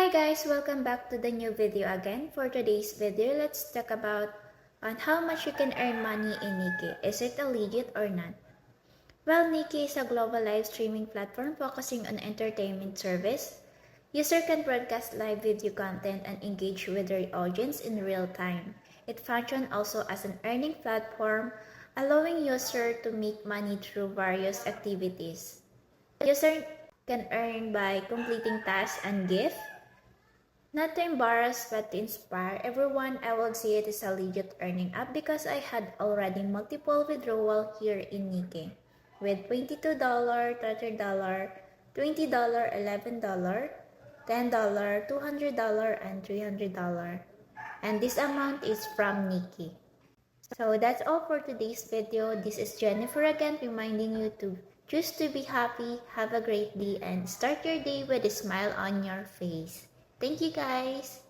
Hi guys, welcome back to the new video again. For today's video, let's talk about on how much you can earn money in Nicky. Is it a legit or not? Well, Nicky is a global live streaming platform focusing on entertainment service. User can broadcast live video content and engage with their audience in real time. It functions also as an earning platform, allowing users to make money through various activities. User can earn by completing tasks and gifts. Not to embarrass but to inspire everyone, I would say it is a legit earning app because I had already multiple withdrawal here in Nikkei with $22, $30, $20, $11, $10, $200, and $300. And this amount is from Nikkei. So that's all for today's video. This is Jennifer again reminding you to choose to be happy, have a great day, and start your day with a smile on your face. Thank you guys!